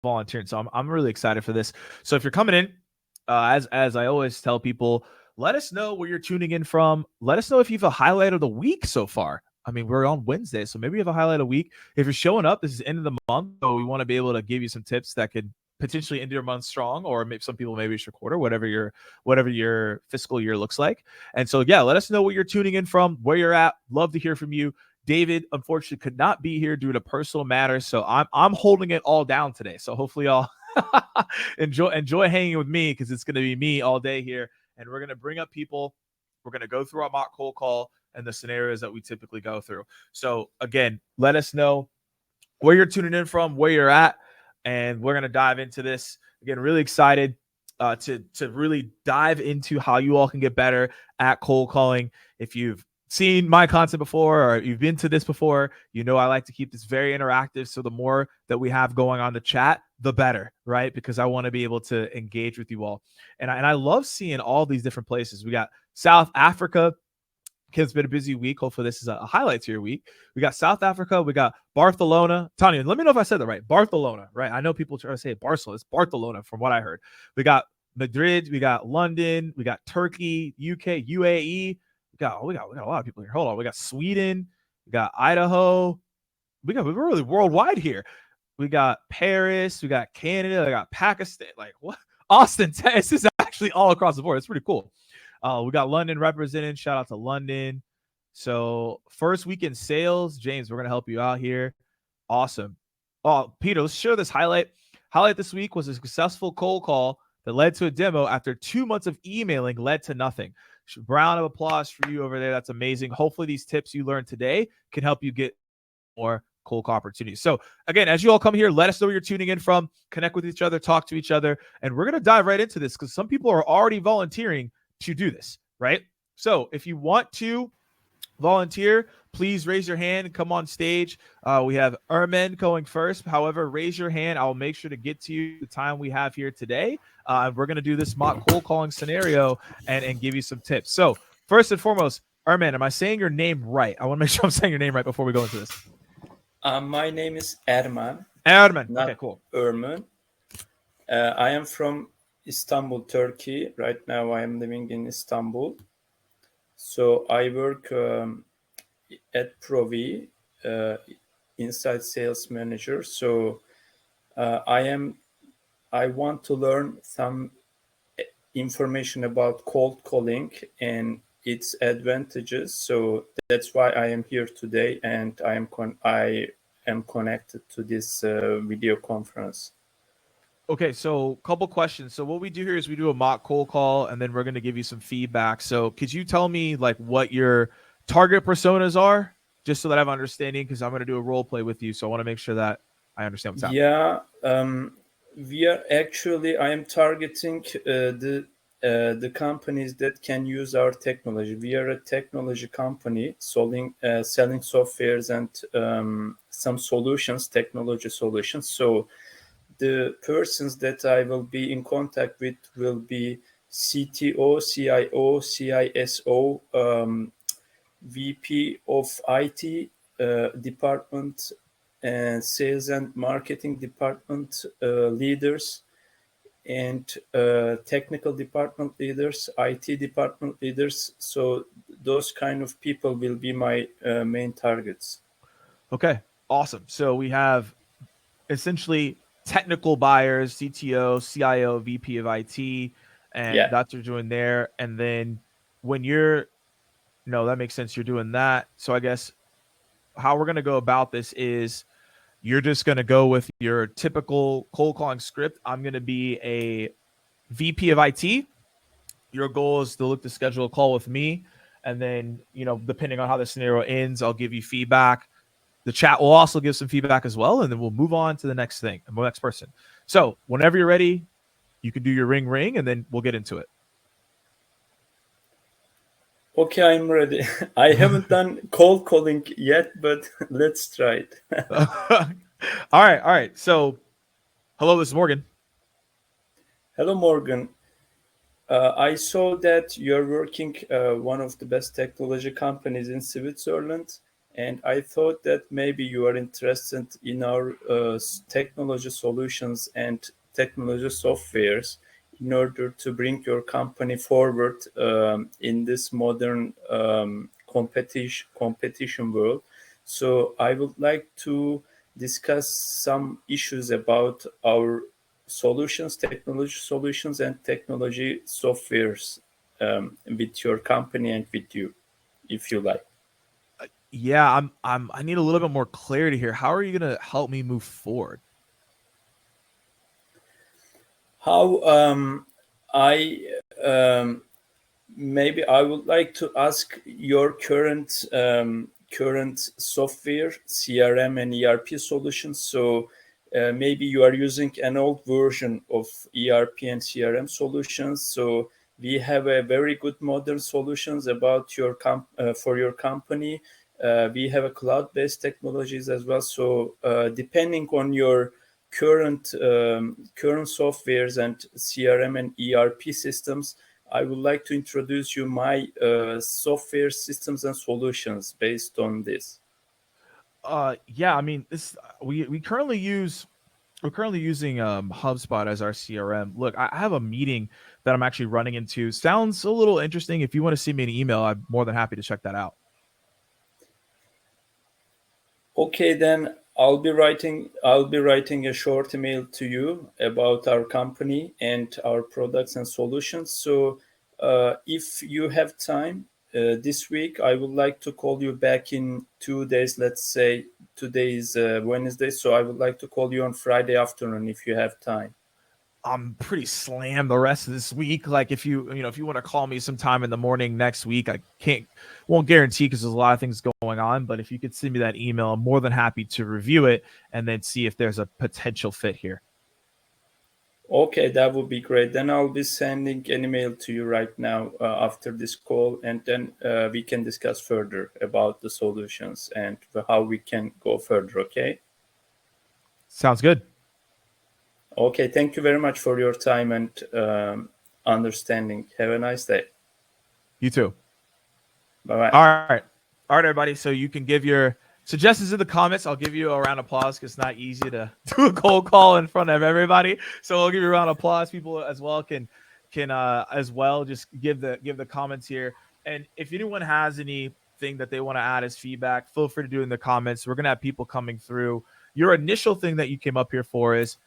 volunteering. So I'm really excited for this. So if you're coming in, as I always tell people, let us know where you're tuning in from. Let us know if you have a highlight of the week so far. I mean, we're on Wednesday, so maybe you have a highlight of the week. If you're showing up, this is end of the month, so we want to be able to give you some tips that could potentially end your month strong, or maybe some people maybe it's your quarter, whatever your fiscal year looks like. And so yeah, let us know where you're tuning in from, where you're at. Love to hear from you. David unfortunately could not be here due to personal matters, so I'm holding it all down today. So hopefully y'all enjoy hanging with me, because it's going to be me all day here, and we're going to bring up people. We're going to go through our mock cold call and the scenarios that we typically go through. So again, let us know where you're tuning in from, where you're at, and we're going to dive into this. Again, really excited to really dive into how you all can get better at cold calling. If you've seen my content before, or you've been to this before, you know I like to keep this very interactive. So the more that we have going on the chat, the better, right? Because I want to be able to engage with you all. And I love seeing all these different places. We got South Africa. It's been a busy week. Hopefully this is a highlight to your week. We got South Africa. We got Barcelona. Tanya, let me know if I said that right. Barcelona, right? I know people try to say Barcelona. It's Barcelona from what I heard. We got Madrid. We got London. We got Turkey, UK, UAE. We got a lot of people here. Hold on. We got Sweden. We got Idaho. We're really worldwide here. We got Paris. We got Canada. We got Pakistan. Like what? Austin, Texas. This is actually all across the board. It's pretty cool. We got London represented. Shout out to London. So first week in sales, James, we're gonna help you out here. Awesome. Oh, Peter, let's share this highlight. Highlight this week was a successful cold call that led to a demo after 2 months of emailing led to nothing. Round of applause for you over there. That's amazing. Hopefully these tips you learned today can help you get more cold call opportunities. So again, as you all come here, let us know where you're tuning in from, connect with each other, talk to each other, and we're going to dive right into this because some people are already volunteering to do this, right? So if you want to volunteer, please raise your hand and come on stage. We have Ermen going first. However, raise your hand. I'll make sure to get to you the time we have here today. We're going to do this mock cold calling scenario and give you some tips. So first and foremost, Ermen, am I saying your name right? I want to make sure I'm saying your name right before we go into this. My name is Erman. Erman. Okay, cool. Erman. I am from Istanbul, Turkey. Right now I am living in Istanbul. So I work at Provi, inside sales manager. So I want to learn some information about cold calling and its advantages. So that's why I am here today, and I am connected to this video conference. Okay, so couple questions. So what we do here is we do a mock cold call, and then we're going to give you some feedback. So could you tell me like what your target personas are, just so that I have understanding? Because I'm going to do a role play with you, so I want to make sure that I understand what's happening. Yeah, I am targeting the companies that can use our technology. We are a technology company selling softwares and some solutions, technology solutions. So the persons that I will be in contact with will be CTO, CIO, CISO, VP of IT department, and sales and marketing department leaders, and technical department leaders, IT department leaders. So those kind of people will be my main targets. Okay, awesome. So we have essentially technical buyers, CTO, CIO, VP of IT, and that's what you're doing there. And then when that makes sense. You're doing that. So I guess how we're going to go about this is you're just going to go with your typical cold calling script. I'm going to be a VP of IT. Your goal is to look to schedule a call with me. And then, depending on how the scenario ends, I'll give you feedback. The chat will also give some feedback as well, and then we'll move on to the next thing, the next person. So whenever you're ready, you can do your ring, and then we'll get into it. Okay, I'm ready. I haven't done cold calling yet, but let's try it. All right. So, hello, this is Morgan. Hello, Morgan. I saw that you're working one of the best technology companies in Switzerland, And I thought that maybe you are interested in our technology solutions and technology softwares in order to bring your company forward in this modern competition world. So I would like to discuss some issues about our solutions, technology solutions, and technology softwares with your company and with you, if you like. Yeah, I need a little bit more clarity here. How are you going to help me move forward? How I maybe I would like to ask your current software, CRM and ERP solutions. So maybe you are using an old version of ERP and CRM solutions. So we have a very good modern solutions about your for your company. We have a cloud-based technologies as well. So depending on your current softwares and CRM and ERP systems, I would like to introduce you my software systems and solutions based on this. Yeah, I mean, this we currently use we're currently using HubSpot as our CRM. Look, I have a meeting that I'm actually running into. Sounds a little interesting. If you want to send me an email, I'm more than happy to check that out. Okay, then I'll be writing a short email to you about our company and our products and solutions. So if you have time this week, I would like to call you back in 2 days. Let's say today is Wednesday, so I would like to call you on Friday afternoon if you have time. I'm pretty slammed the rest of this week. Like if you want to call me sometime in the morning next week, I won't guarantee because there's a lot of things going on. But if you could send me that email, I'm more than happy to review it and then see if there's a potential fit here. Okay, that would be great. Then I'll be sending an email to you right now after this call, and then we can discuss further about the solutions and how we can go further. Okay. Sounds good. Okay. Thank you very much for your time and understanding. Have a nice day. You too. Bye bye. All right. All right, everybody. So you can give your suggestions in the comments. I'll give you a round of applause because it's not easy to do a cold call in front of everybody. So I'll give you a round of applause. People as well can as well just give the comments here. And if anyone has anything that they want to add as feedback, feel free to do it in the comments. We're gonna have people coming through. Your initial thing that you came up here for is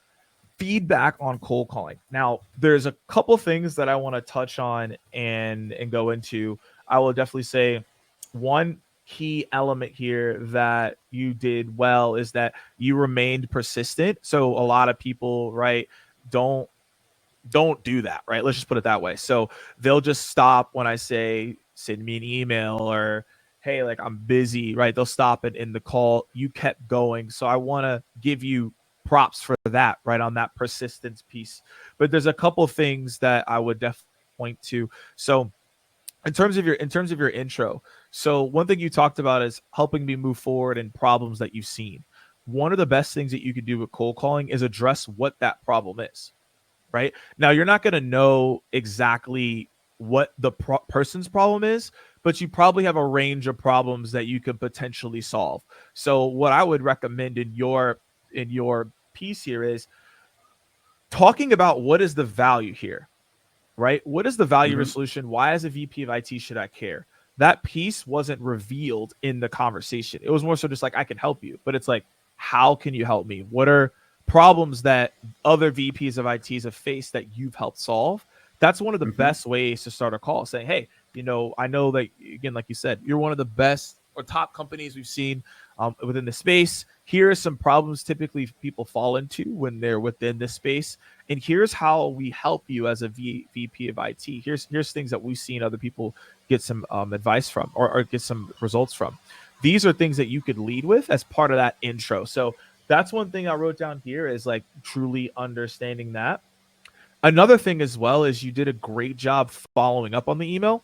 feedback on cold calling. Now, there's a couple things that I want to touch on and go into. I will definitely say one key element here that you did well is that you remained persistent. So a lot of people, right, don't don't do that, right? Let's just put it that way. So they'll just stop when I say send me an email or hey, like I'm busy, right? They'll stop it in the call. You kept going. So I want to give you props for that, right? On that persistence piece. But there's a couple things that I would definitely point to. So in terms of your intro, so one thing you talked about is helping me move forward and problems that you've seen. One of the best things that you could do with cold calling is address what that problem is, right? Now, you're not going to know exactly what the person's problem is, but you probably have a range of problems that you could potentially solve. So, what I would recommend in your piece here is talking about what is the value here, right? What is the value of your Mhm. solution? Why, as a VP of IT, should I care? That piece wasn't revealed in the conversation. It was more so just like, I can help you, but it's like, how can you help me? What are problems that other VPs of ITs have faced that you've helped solve? That's one of the Mhm. best ways to start a call. Saying, hey, I know that, again, like you said, you're one of the best or top companies we've seen within the space. Here are some problems typically people fall into when they're within this space, and here's how we help you as a VP of IT. Here's things that we've seen other people get some advice from or get some results from. These are things that you could lead with as part of that intro. So that's one thing I wrote down here is like truly understanding that. Another thing as well is you did a great job following up on the email.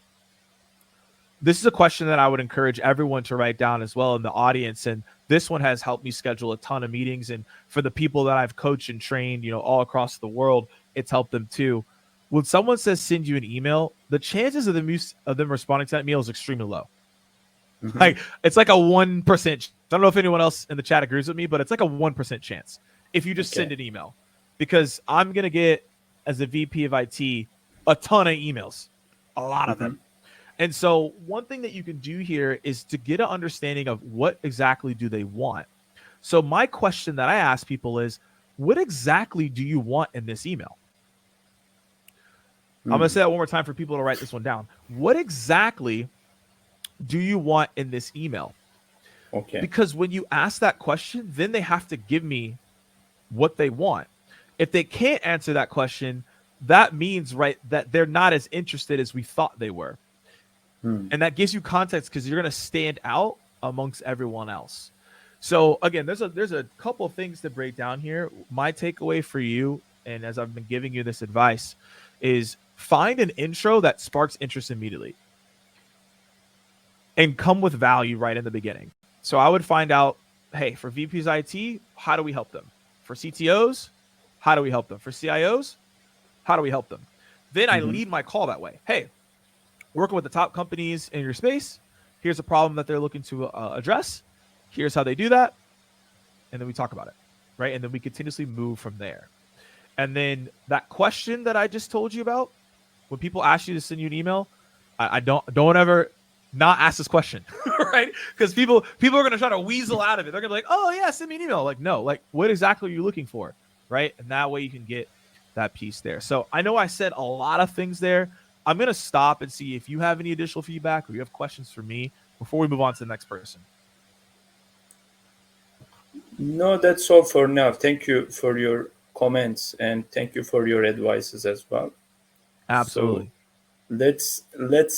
This is a question that I would encourage everyone to write down as well in the audience. And this one has helped me schedule a ton of meetings. And for the people that I've coached and trained, all across the world, it's helped them too. When someone says send you an email, the chances of them responding to that email is extremely low. Mhm. Like it's like a 1%. I don't know if anyone else in the chat agrees with me, but it's like a 1% chance if you just send Okay. an email, because I'm gonna get, as a VP of IT, a ton of emails, a lot of Mhm. them. And so one thing that you can do here is to get an understanding of what exactly do they want. So my question that I ask people is, what exactly do you want in this email? I'm going to Mm. say that one more time for people to write this one down. What exactly do you want in this email? Okay. Because when you ask that question, then they have to give me what they want. If they can't answer that question, that means, right, that they're not as interested as we thought they were. Mm. And that gives you context because you're going to stand out amongst everyone else. So again, there's a couple of things to break down here. My takeaway for you, and as I've been giving you this advice, is find an intro that sparks interest immediately and come with value right in the beginning. So I would find out, hey, for VPs IT, how do we help them? For CTOs, how do we help them? For CIOs, how do we help them? Then I Mhm. lead my call that way. Hey, working with the top companies in your space. Here's a problem that they're looking to address. Here's how they do that. And then we talk about it, right? And then we continuously move from there. And then that question that I just told you about, when people ask you to send you an email, I don't ever not ask this question, right? Because people are gonna try to weasel out of it. They're gonna be like, oh yeah, send me an email. Like, no, like what exactly are you looking for, right? And that way you can get that piece there. So I know I said a lot of things there. I'm gonna stop and see if you have any additional feedback or you have questions for me before we move on to the next person. No, that's all for now. Thank you for your comments and thank you for your advices as well. So Absolutely. let's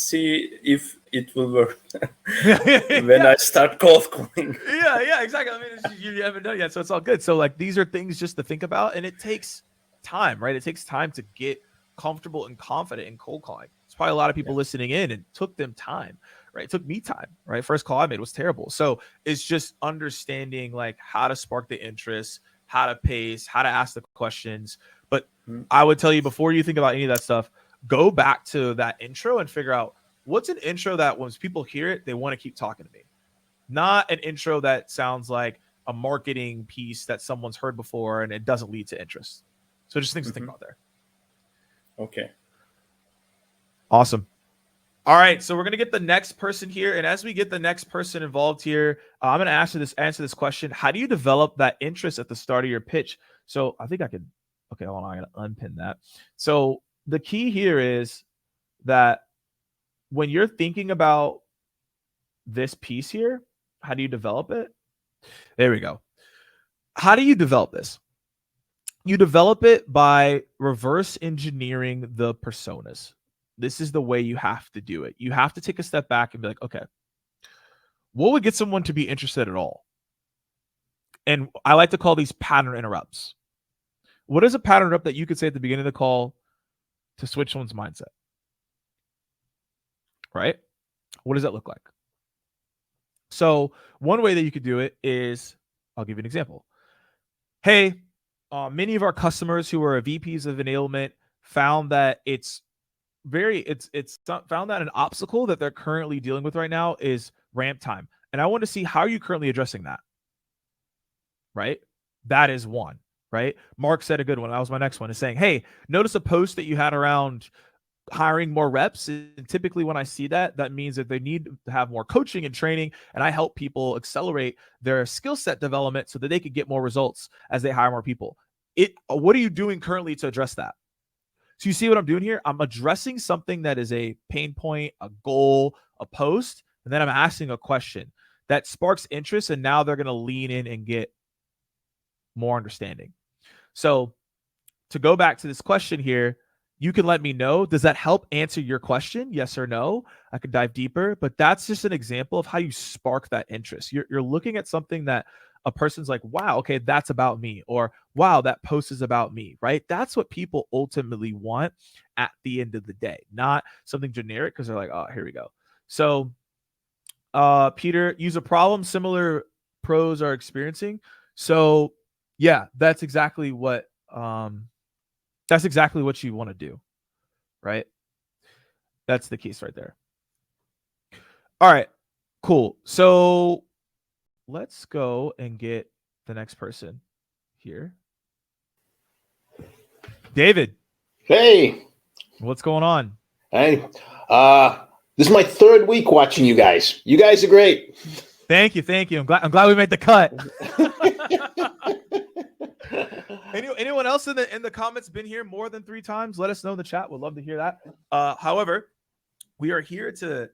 see if it will work when Yeah. I start cold calling. Yeah, exactly. I mean, you haven't done it yet, so it's all good. So like these are things just to think about, and it takes time, right? It takes time to get comfortable and confident in cold calling. It's probably a lot of Yeah. people listening in, and took them time, right? It took me time, right? First call I made was terrible, so it's just understanding like how to spark the interest, how to pace, how to ask the questions. But Mm. I would tell you, before you think about any of that stuff, go back to that intro and figure out what's an intro that once people hear it, they want to keep talking to me. Not an intro that sounds like a marketing piece that someone's heard before and it doesn't lead to interest. So just things to think Mhm. about there. Okay. Awesome. All right, so we're gonna get the next person here, and as we get the next person involved here, I'm gonna answer this question: how do you develop that interest at the start of your pitch? So I think I could. Okay, hold on, I gotta unpin that. So the key here is that when you're thinking about this piece here, how do you develop it? There we go. How do you develop this? You develop it by reverse engineering the personas. This is the way you have to do it. You have to take a step back and be like, okay, what would get someone to be interested at all? And I like to call these pattern interrupts. What is a pattern interrupt that you could say at the beginning of the call to switch someone's mindset? Right? What does that look like? So, one way that you could do it is, I'll give you an example. Hey, many of our customers who are VPs of enablement found that it's found that an obstacle that they're currently dealing with right now is ramp time, and I want to see how are you currently addressing that. Right, that is one. Right, Mark said a good one. That was my next one, is saying, hey, notice a post that you had around hiring more reps, and typically when I see that, that means that they need to have more coaching and training, and I help people accelerate their skill set development so that they could get more results as they hire more people. What are you doing currently to address that? So you see what I'm doing here? I'm addressing something that is a pain point, a goal, a post, and then I'm asking a question that sparks interest, and now they're going to lean in and get more understanding. So to go back to this question here, you can let me know. Does that help answer your question? Yes or no? I could dive deeper, but that's just an example of how you spark that interest. You're looking at something that a person's like, wow, okay, that's about me, or wow, that post is about me, right? That's what people ultimately want at the end of the day, not something generic because they're like, oh, here we go. So, Peter, use a problem similar pros are experiencing. So, yeah, that's exactly what you want to do, right? That's the case right there. All right. Cool. So let's go and get the next person here. David. Hey. What's going on? Hey. This is my third week watching you guys. You guys are great. Thank you. I'm glad we made the cut. Anyone else in the comments been here more than 3 times? Let us know in the chat. We'd love to hear that. However, we are here to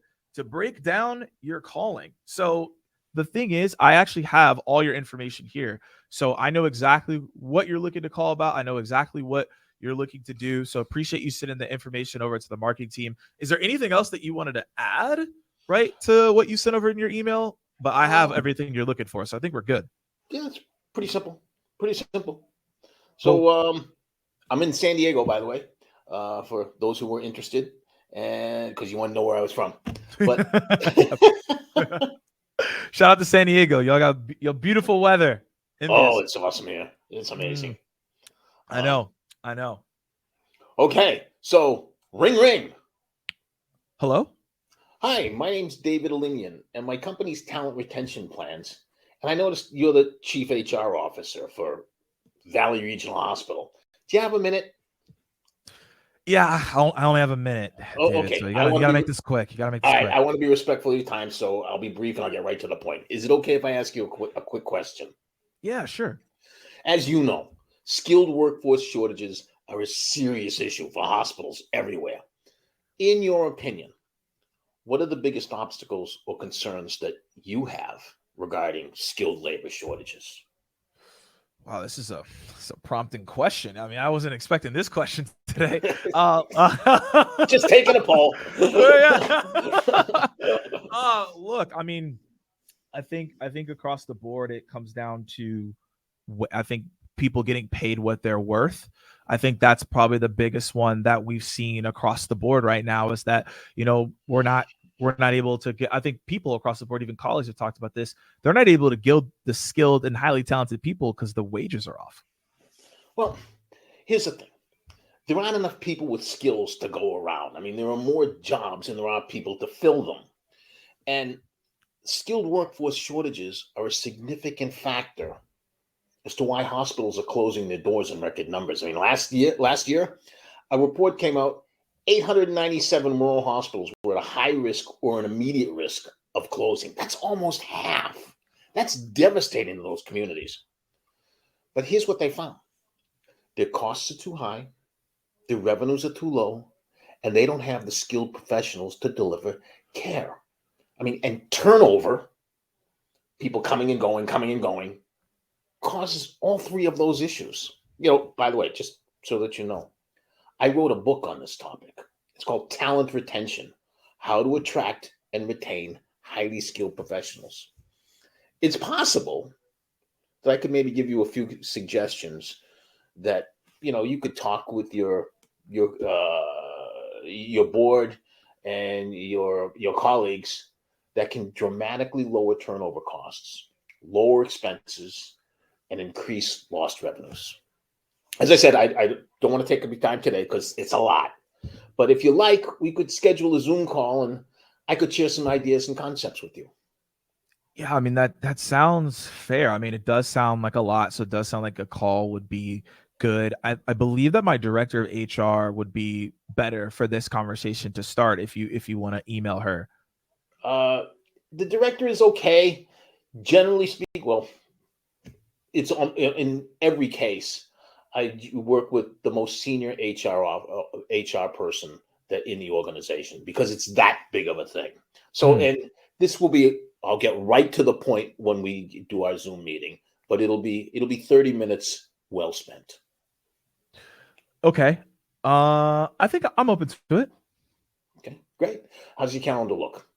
break down your calling. So the thing is, I actually have all your information here. So I know exactly what you're looking to call about. I know exactly what you're looking to do. So appreciate you sending the information over to the marketing team. Is there anything else that you wanted to add, right, to what you sent over in your email? But I have everything you're looking for. So I think we're good. Yeah, it's pretty simple. So I'm in San Diego, by the way, for those who were interested, and because you want to know where I was from. But shout out to San Diego. Y'all got your beautiful weather. Oh, it's awesome here. It's amazing. I know. Okay, so ring. Hello. Hi, my name's David Alinian, and my company's talent retention plans. And I noticed you're the chief HR officer for Valley Regional Hospital. Do you have a minute? Yeah, I only have a minute. Oh, David, okay. So you gotta make this quick. All right, I want to be respectful of your time, so I'll be brief and I'll get right to the point. Is it okay if I ask you a quick question? Yeah, sure. As you know, skilled workforce shortages are a serious issue for hospitals everywhere. In your opinion, what are the biggest obstacles or concerns that you have regarding skilled labor shortages? Wow, this is a prompting question. I mean, I wasn't expecting this question today. Just taking a poll. Look, I mean, I think across the board it comes down to I think people getting paid what they're worth. I think that's probably the biggest one that we've seen across the board right now is that, we're not able to get, I think people across the board, even colleagues have talked about this. They're not able to get the skilled and highly talented people because the wages are off. Well, here's the thing. There aren't enough people with skills to go around. I mean, there are more jobs than there are people to fill them. And skilled workforce shortages are a significant factor as to why hospitals are closing their doors in record numbers. I mean, last year, a report came out, 897 rural hospitals were at a high risk or an immediate risk of closing. That's almost half. That's devastating to those communities. But here's what they found. Their costs are too high, their revenues are too low, and they don't have the skilled professionals to deliver care. I mean, and turnover, people coming and going, causes all 3 of those issues. By the way, just so that you know, I wrote a book on this topic. It's called Talent Retention: How to Attract and Retain Highly Skilled Professionals. It's possible that I could maybe give you a few suggestions that, you could talk with your board and your colleagues that can dramatically lower turnover costs, lower expenses, and increase lost revenues. As I said, I don't want to take up your time today because it's a lot. But if you like, we could schedule a Zoom call and I could share some ideas and concepts with you. Yeah, I mean, that sounds fair. I mean, it does sound like a lot. So it does sound like a call would be good. I believe that my director of HR would be better for this conversation to start if you want to email her. The director is okay. Generally speaking, well, it's in every case. I work with the most senior HR person that in the organization because it's that big of a thing. So, and this will be, I'll get right to the point when we do our Zoom meeting, but it'll be 30 minutes well spent. Okay. I think I'm open to it. Okay, great. How's your calendar look?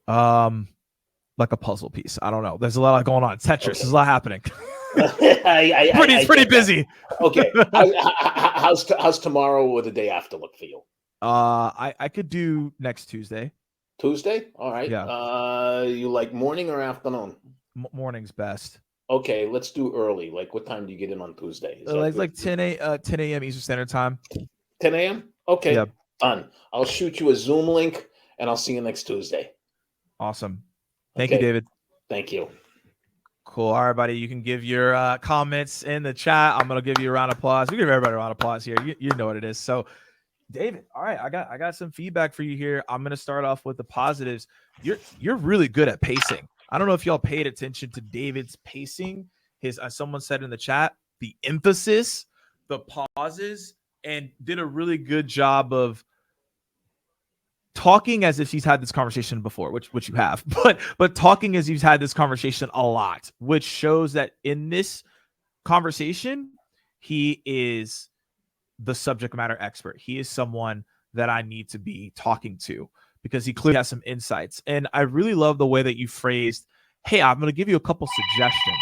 Like a puzzle piece. I don't know. There's a lot going on. Tetris. Okay. There's a lot happening. It's pretty busy. Okay. How's tomorrow or the day after look for you? I could do next Tuesday. Tuesday? All right. Yeah. You like morning or afternoon? Morning's best. Okay, let's do early. Like what time do you get in on Tuesday? Like 10 a.m. Eastern Standard Time. 10 a.m.? Okay. Yeah. Done. I'll shoot you a Zoom link and I'll see you next Tuesday. Awesome. Thank you, Okay. David. Thank you. Cool. All right, buddy. You can give your comments in the chat. I'm gonna give you a round of applause. We give everybody a round of applause here. You know what it is. So, David, all right, I got some feedback for you here. I'm gonna start off with the positives. You're really good at pacing. I don't know if y'all paid attention to David's pacing. His, as someone said in the chat, the emphasis, the pauses, and did a really good job of talking as if he's had this conversation before, which you have, but talking as he's had this conversation a lot, which shows that in this conversation, he is the subject matter expert. He is someone that I need to be talking to because he clearly has some insights. And I really love the way that you phrased, hey, I'm going to give you a couple suggestions,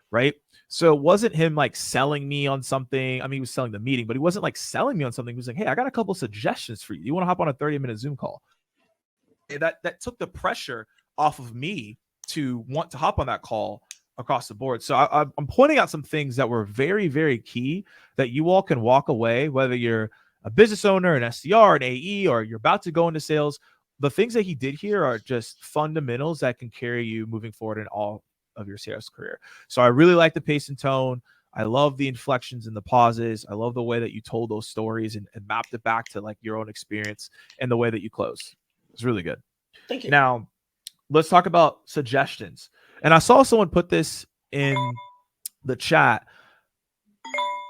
right? So it wasn't him like selling me on something. I mean, he was selling the meeting, but he wasn't like selling me on something. He was like, hey, I got a couple suggestions for you. You want to hop on a 30-minute Zoom call? And that took the pressure off of me to want to hop on that call across the board. So I'm pointing out some things that were very, very key that you all can walk away, whether you're a business owner, an SDR, an AE, or you're about to go into sales. The things that he did here are just fundamentals that can carry you moving forward in all of your sales career. So I really like the pace and tone. I love the inflections and the pauses. I love the way that you told those stories and mapped it back to like your own experience and the way that you close. It's really good. Thank you. Now, let's talk about suggestions. And I saw someone put this in the chat.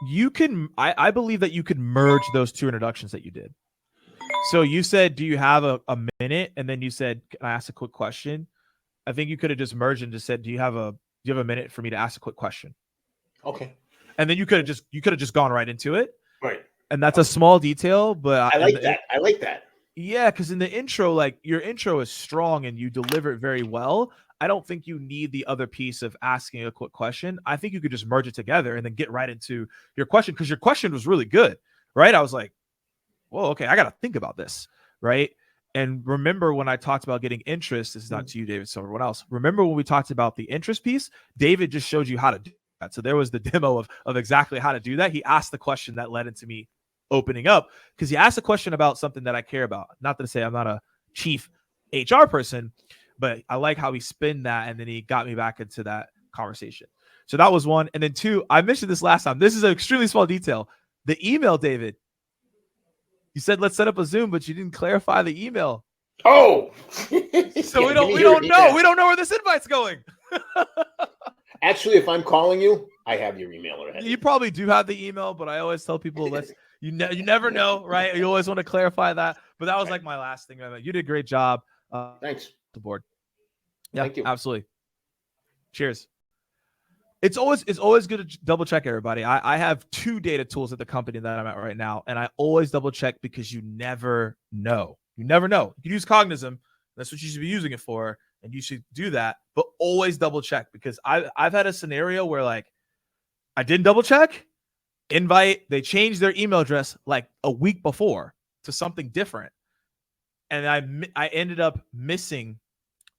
You can, I believe that you could merge those two introductions that you did. So you said, do you have a minute? And then you said, can I ask a quick question? I think you could have just merged and just said, do you have a minute for me to ask a quick question? Okay. And then you could have just gone right into it. Right. And that's a small detail, but I like that. I like that. Yeah, because in the intro, like your intro is strong and you deliver it very well. I don't think you need the other piece of asking a quick question. I think you could just merge it together and then get right into your question because your question was really good, right? I was like, well, okay, I got to think about this, right? And remember when I talked about getting interest, this is not to you, David, so everyone else. Remember when we talked about the interest piece? David just showed you how to do that. So there was the demo of exactly how to do that. He asked the question that led into me opening up because he asked a question about something that I care about. Not to say I'm not a chief HR person, but I like how he spinned that and then he got me back into that conversation. So that was one. And then two, I mentioned this last time. This is an extremely small detail. The email, David, you said let's set up a Zoom, but you didn't clarify the email. Oh, so we don't know. We don't know where this invite's going. Actually, if I'm calling you, I have your email already. You probably do have the email, but I always tell people you never know, right? You always want to clarify that. But that was like my last thing. You did a great job. Thanks. The board. Yeah, Thank you. Absolutely. Cheers. It's always good to double check everybody. I have 2 data tools at the company that I'm at right now, and I always double check because you never know. You never know. You can use Cognism. That's what you should be using it for, and you should do that. But always double check because I've had a scenario where like I didn't double check. Invite, they changed their email address like a week before to something different, and I ended up missing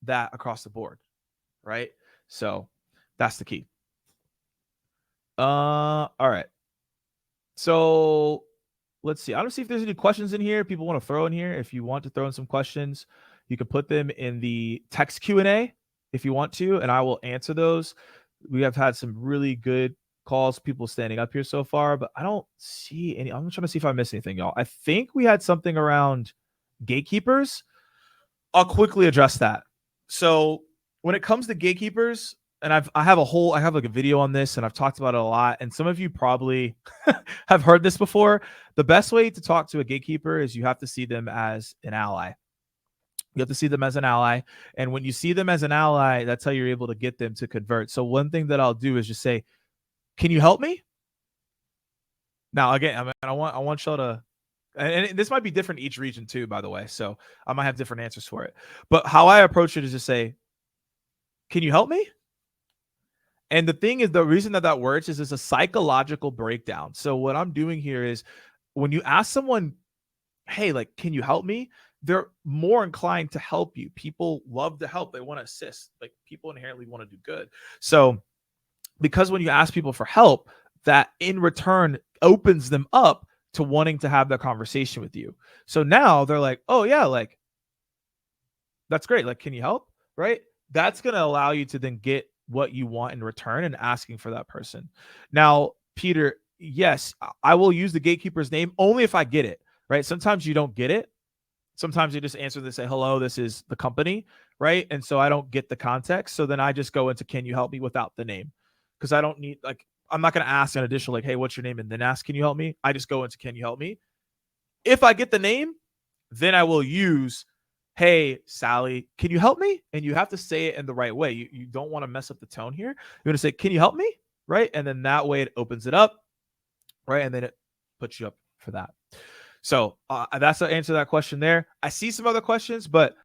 that across the board, right? So that's the key. All right. So let's see. I don't see if there's any questions in here. People want to throw in here. If you want to throw in some questions, you can put them in the text Q&A if you want to, and I will answer those. We have had some really good calls, people standing up here so far, but I don't see any. I'm trying to see if I missed anything, y'all. I think we had something around gatekeepers. I'll quickly address that. So when it comes to gatekeepers, and I have like a video on this and I've talked about it a lot. And some of you probably have heard this before. The best way to talk to a gatekeeper is you have to see them as an ally. You have to see them as an ally. And when you see them as an ally, that's how you're able to get them to convert. So one thing that I'll do is just say, can you help me? Now, again, I want y'all to, and this might be different each region too, by the way. So I might have different answers for it. But how I approach it is just say, can you help me? And the thing is, the reason that works is it's a psychological breakdown. So what I'm doing here is when you ask someone, hey, like, can you help me? They're more inclined to help you. People love to help. They want to assist. Like people inherently want to do good. So because when you ask people for help, that in return opens them up to wanting to have that conversation with you. So now they're like, oh yeah, like that's great. Like, can you help? Right? that's going to allow you to then get what you want in return and asking for that person. Now, Peter, yes, I will use the gatekeeper's name only if I get it, right? Sometimes you don't get it. Sometimes you just answer, they say, hello, this is the company, right? And so I don't get the context. So then I just go into, can you help me, without the name? Because I don't need, like, I'm not going to ask an additional, like, hey, what's your name? And then ask, can you help me? I just go into, can you help me? If I get the name, then I will use, hey, Sally, can you help me? And you have to say it in the right way. You don't want to mess up the tone here. You want to say, can you help me? Right? And then that way it opens it up, right? And then it puts you up for that. So that's the answer to that question there. I see some other questions, but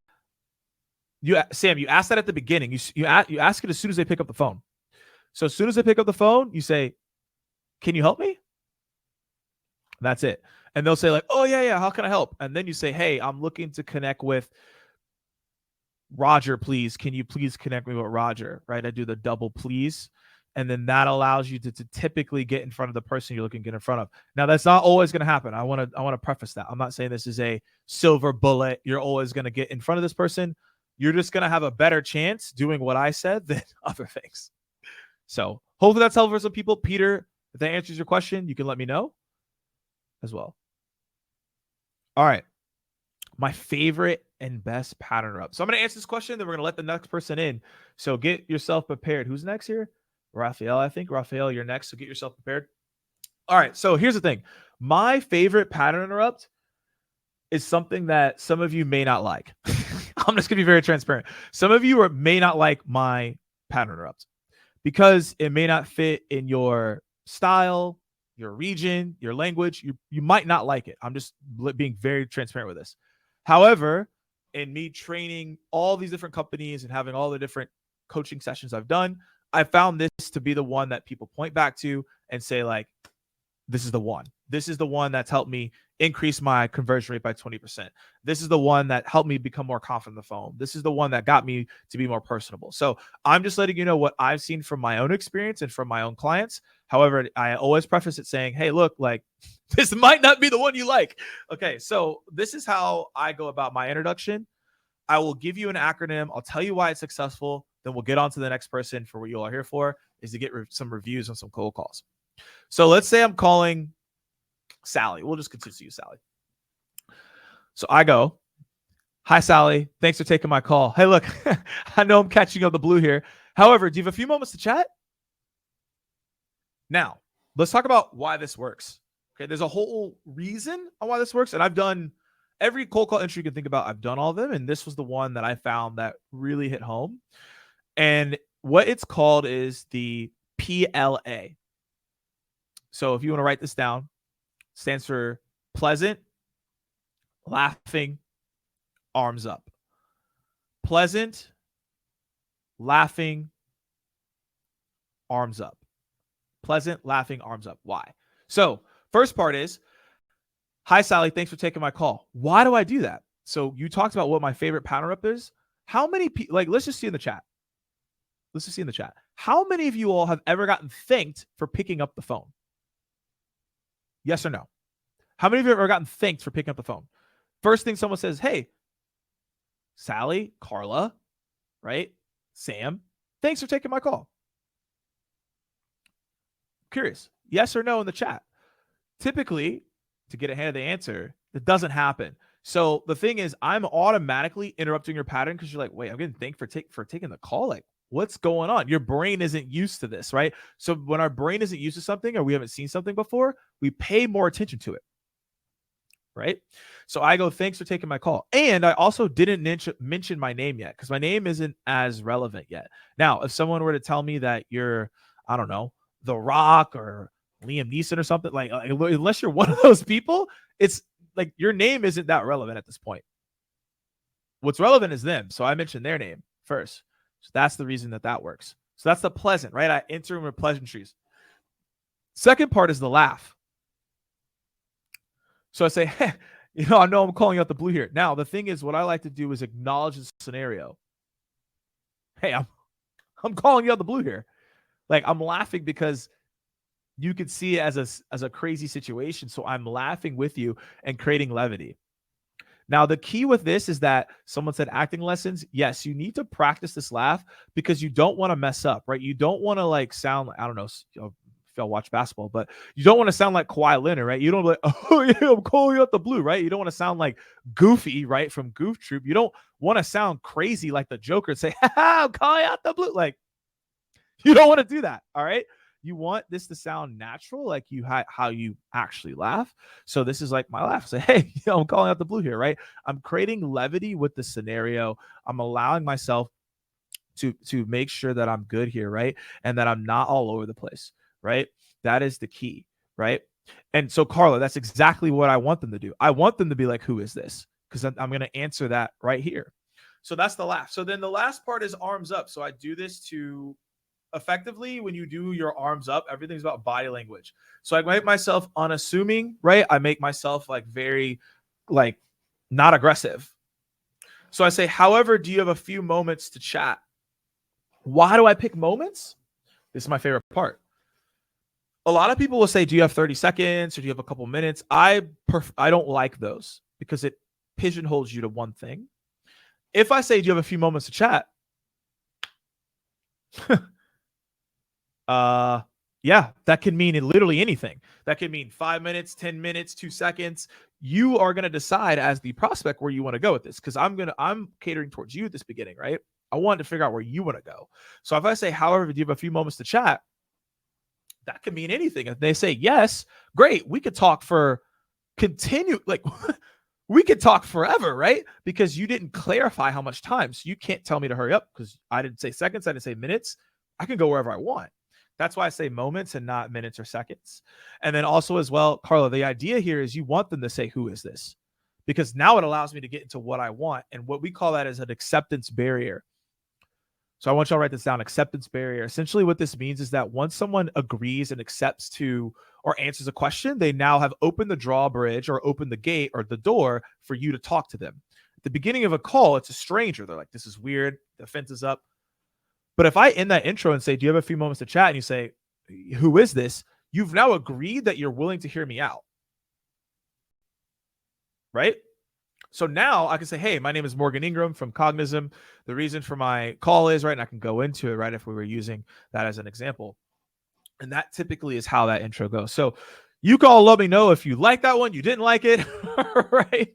Sam, you asked that at the beginning. You ask it as soon as they pick up the phone. So as soon as they pick up the phone, you say, can you help me? That's it. And they'll say like, oh, yeah, how can I help? And then you say, hey, I'm looking to connect with Roger, please. Can you please connect me with Roger? Right? I do the double please. And then that allows you to typically get in front of the person you're looking to get in front of. Now, that's not always going to happen. I want to preface that. I'm not saying this is a silver bullet. You're always going to get in front of this person. You're just going to have a better chance doing what I said than other things. So hopefully that's helpful for some people. Peter, if that answers your question, you can let me know as well. All right. My favorite and best pattern interrupt. So I'm going to answer this question, then we're going to let the next person in. So get yourself prepared. Who's next here? Raphael, I think. Raphael, you're next. So get yourself prepared. All right. So here's the thing. My favorite pattern interrupt is something that some of you may not like. I'm just going to be very transparent. Some of you may not like my pattern interrupt because it may not fit in your style, your region, your language. You might not like it. I'm just being very transparent with this. However, in me training all these different companies and having all the different coaching sessions I've done, I found this to be the one that people point back to and say, like, this is the one. This is the one that's helped me increase my conversion rate by 20%. This is the one that helped me become more confident on the phone. This is the one that got me to be more personable. So I'm just letting you know what I've seen from my own experience and from my own clients. However, I always preface it saying, hey, look, like, this might not be the one you like. Okay, so this is how I go about my introduction. I will give you an acronym. I'll tell you why it's successful. Then we'll get on to the next person. For what you all are here for is to get some reviews on some cold calls. So let's say I'm calling Sally. We'll just continue to use Sally. So I go, hi, Sally. Thanks for taking my call. Hey, look, I know I'm catching up the blue here. However, do you have a few moments to chat? Now, let's talk about why this works. Okay, there's a whole reason on why this works. And I've done every cold call entry you can think about. I've done all of them. And this was the one that I found that really hit home. And what it's called is the PLA. So if you want to write this down, stands for pleasant, laughing, arms up. Pleasant, laughing, arms up. Pleasant, laughing, arms up. Why? So first part is, hi, Sally. Thanks for taking my call. Why do I do that? So you talked about what my favorite pattern up is. How many people, like, let's just see in the chat. Let's just see in the chat. How many of you all have ever gotten thanked for picking up the phone? Yes or no? How many of you have ever gotten thanked for picking up the phone? First thing someone says, hey, Sally, Carla, right? Sam, thanks for taking my call. Curious, yes or no in the chat. Typically, to get ahead of the answer, it doesn't happen. So the thing is, I'm automatically interrupting your pattern because you're like, wait, I'm getting thanked for taking the call. Like, what's going on? Your brain isn't used to this, right? So when our brain isn't used to something or we haven't seen something before, we pay more attention to it, right? So I go, thanks for taking my call. And I also didn't mention my name yet because my name isn't as relevant yet. Now, if someone were to tell me that you're, I don't know, The Rock or Liam Neeson or something, like unless you're one of those people, it's like your name isn't that relevant at this point. What's relevant is them. So I mentioned their name first. So that's the reason that works. So that's the pleasant, right? I enter with pleasantries. Second part is the laugh. So I say, hey, I know I'm calling out the blue here. Now, the thing is, what I like to do is acknowledge the scenario. Hey, I'm calling you out the blue here. Like, I'm laughing because you could see it as a crazy situation. So I'm laughing with you and creating levity. Now, the key with this is that someone said acting lessons. Yes, you need to practice this laugh because you don't want to mess up, right? You don't want to like sound, I don't know, if y'all watch basketball, but you don't want to sound like Kawhi Leonard, right? You don't like, oh yeah, I'm calling you out the blue, right? You don't want to sound like Goofy, right? From Goof Troop. You don't want to sound crazy like the Joker and say, I'm calling out the blue. Like, you don't want to do that. All right. You want this to sound natural, like you how you actually laugh. So this is like my laugh. Say, hey, I'm calling out the blue here, right? I'm creating levity with the scenario. I'm allowing myself to make sure that I'm good here, right? And that I'm not all over the place, right? That is the key, right? And so, Carla, that's exactly what I want them to do. I want them to be like, who is this? Because I'm going to answer that right here. So that's the laugh. So then the last part is arms up. So I do this to effectively, when you do your arms up, everything's about body language. So I make myself unassuming, right? I make myself like very like not aggressive. So I say, however, do you have a few moments to chat? Why do I pick moments? This is my favorite part. A lot of people will say, do you have 30 seconds or do you have a couple minutes? I don't like those because it pigeonholes you to one thing. If I say, do you have a few moments to chat? Yeah, that can mean literally anything. That can mean 5 minutes, 10 minutes, 2 seconds. You are going to decide as the prospect where you want to go with this, because I'm catering towards you at this beginning, right? I wanted to figure out where you want to go. So if I say, however, do you have a few moments to chat? That could mean anything. If they say yes, great. We could talk for we could talk forever, right? Because you didn't clarify how much time. So you can't tell me to hurry up because I didn't say seconds. I didn't say minutes. I can go wherever I want. That's why I say moments and not minutes or seconds. And then also as well, Carla, the idea here is you want them to say, who is this? Because now it allows me to get into what I want. And what we call that is an acceptance barrier. So I want y'all to write this down, acceptance barrier. Essentially what this means is that once someone agrees and accepts to or answers a question, they now have opened the drawbridge or opened the gate or the door for you to talk to them. At the beginning of a call, it's a stranger. They're like, this is weird. The fence is up. But if I end that intro and say, do you have a few moments to chat? And you say, who is this? You've now agreed that you're willing to hear me out. Right? So now I can say, hey, my name is Morgan Ingram from Cognism. The reason for my call is, right, and I can go into it, right, if we were using that as an example. And that typically is how that intro goes. So you can all let me know if you like that one, you didn't like it, right?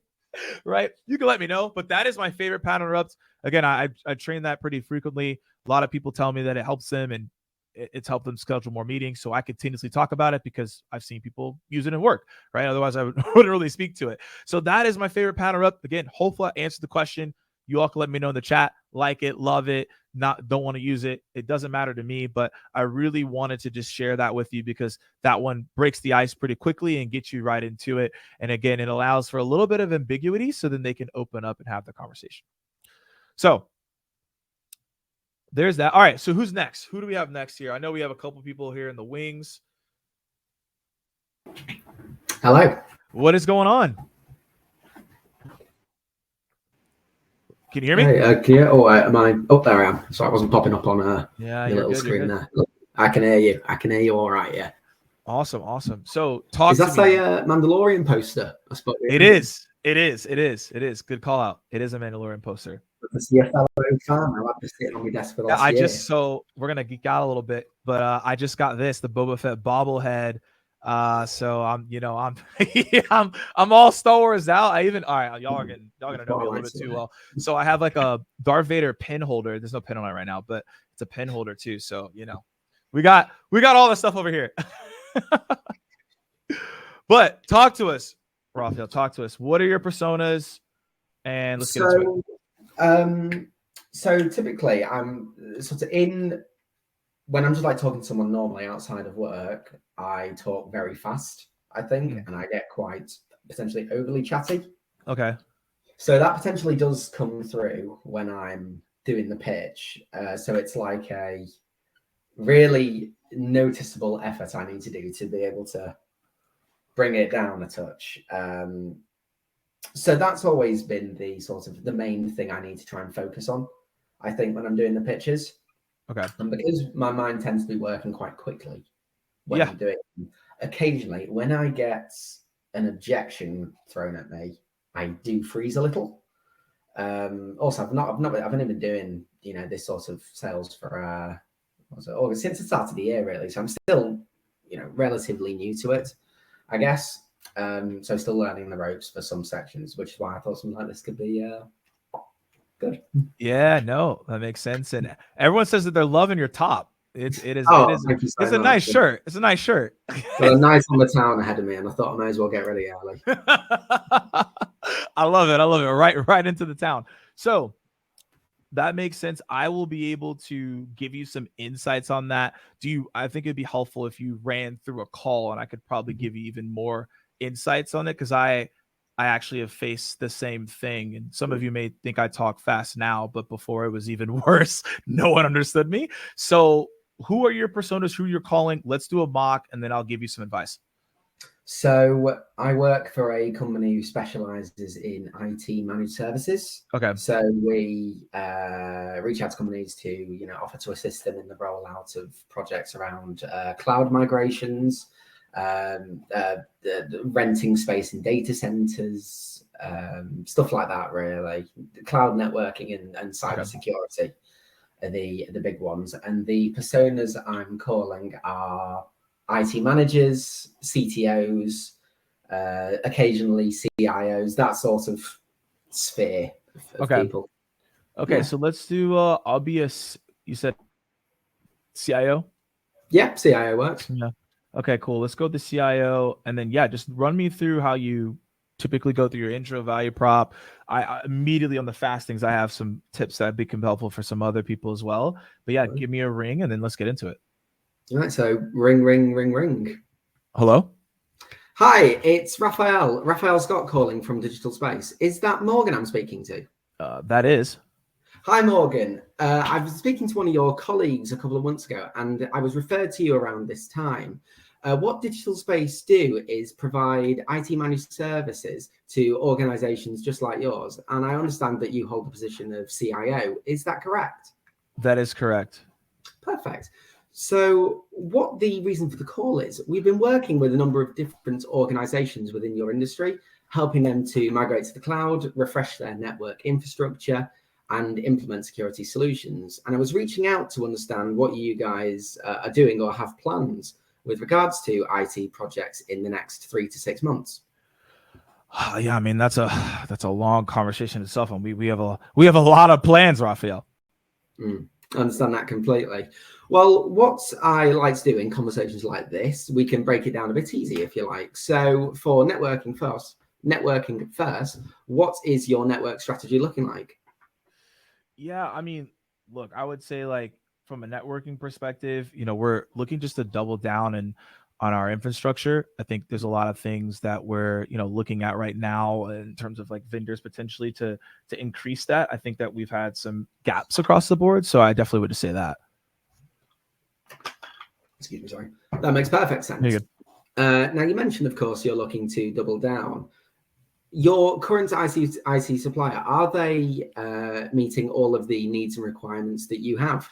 Right? You can let me know, but that is my favorite pattern interrupt. Again, I train that pretty frequently. A lot of people tell me that it helps them and it's helped them schedule more meetings. So I continuously talk about it because I've seen people use it in work, right? Otherwise I wouldn't really speak to it. So that is my favorite pattern interrupt. Again, hopefully I answered the question. You all can let me know in the chat, like it, love it, don't want to use it. It doesn't matter to me, but I really wanted to just share that with you because that one breaks the ice pretty quickly and gets you right into it. And again, it allows for a little bit of ambiguity so then they can open up and have the conversation. So there's that. All right. So who's next? Who do we have next here? I know we have a couple people here in the wings. Hello. What is going on? Can you hear me? Hey, can you? Oh, am I? Oh, there I am. So I wasn't popping up on your little good, screen there. Look, I can hear you. I can hear you all right. Yeah. Awesome. So talk. Is that a Mandalorian poster? I suppose it is. It is. Good call out. It is a Mandalorian poster. Fan. I'll have to sit on my desk for the last year. So we're gonna geek out a little bit, but I just got the Boba Fett bobblehead. So I'm all Star Wars out. All right, y'all gonna know me a little bit too well. So I have like a Darth Vader pin holder. There's no pin on it right now, but it's a pin holder too. So we got all the stuff over here. But talk to us, Raphael. Talk to us. What are your personas? And let's get into it. So typically I'm sort of when I'm just like talking to someone normally outside of work, I talk very fast, I think, and I get quite potentially overly chatty. Okay. So that potentially does come through when I'm doing the pitch. So it's like a really noticeable effort I need to do to be able to bring it down a touch. So that's always been the main thing I need to try and focus on, I think, when I'm doing the pitches. Okay. And because my mind tends to be working quite quickly when I'm doing it, occasionally when I get an objection thrown at me, I do freeze a little. Also, I've only been doing this sort of sales for August, since the start of the year really. So I'm still relatively new to it, I guess. So still learning the ropes for some sections, which is why I thought something like this could be good. Yeah, no, that makes sense. And everyone says that they're loving your top. It is Thank you so it's a much. nice shirt. It's a nice shirt. Got a nice on the town ahead of me, and I thought I may as well get ready early. I love it. I love it. Right into the town. So that makes sense. I will be able to give you some insights on that. I think it'd be helpful if you ran through a call, and I could probably give you even more insights on it, because I actually have faced the same thing. And some of you may think I talk fast now, but before it was even worse. No one understood me. So who are your personas, who you're calling? Let's do a mock, and then I'll give you some advice. So I work for a company who specializes in IT managed services. Okay. So we reach out to companies to, offer to assist them in the rollout of projects around cloud migrations, renting space in data centers, stuff like that, really. Cloud networking and cybersecurity are the big ones. And the personas I'm calling are IT managers, CTOs, occasionally CIOs, that sort of sphere of people. Okay, so let's do, I'll be you said CIO? Yeah, CIO works. Yeah. Okay, cool. Let's go with the CIO. And then, just run me through how you typically go through your intro, value prop. I immediately on the fast things, I have some tips that become helpful for some other people as well. But give me a ring and then let's get into it. All right, so ring, ring, ring, ring. Hello? Hi, it's Raphael Scott calling from Digital Space. Is that Morgan I'm speaking to? That is. Hi, Morgan. I was speaking to one of your colleagues a couple of months ago, and I was referred to you around this time. What Digital Space do is provide IT managed services to organizations just like yours. And I understand that you hold the position of CIO. Is that correct? That is correct. Perfect. So what the reason for the call is, we've been working with a number of different organizations within your industry, helping them to migrate to the cloud, refresh their network infrastructure, and implement security solutions. And I was reaching out to understand what you guys are doing or have plans with regards to IT projects in the next 3 to 6 months. Yeah, I mean, that's a long conversation itself, and we have a lot of plans, Raphael. I understand that completely. Well, what I like to do in conversations like this, we can break it down a bit easy if you like. So for networking first, what is your network strategy looking like? Yeah, I mean, look, I would say like from a networking perspective, we're looking just to double down on our infrastructure. I think there's a lot of things that we're, looking at right now in terms of like vendors potentially to increase that. I think that we've had some gaps across the board. So I definitely would just say that. Excuse me, sorry. That makes perfect sense. Now you mentioned, of course, you're looking to double down. Your current IT supplier, are they meeting all of the needs and requirements that you have?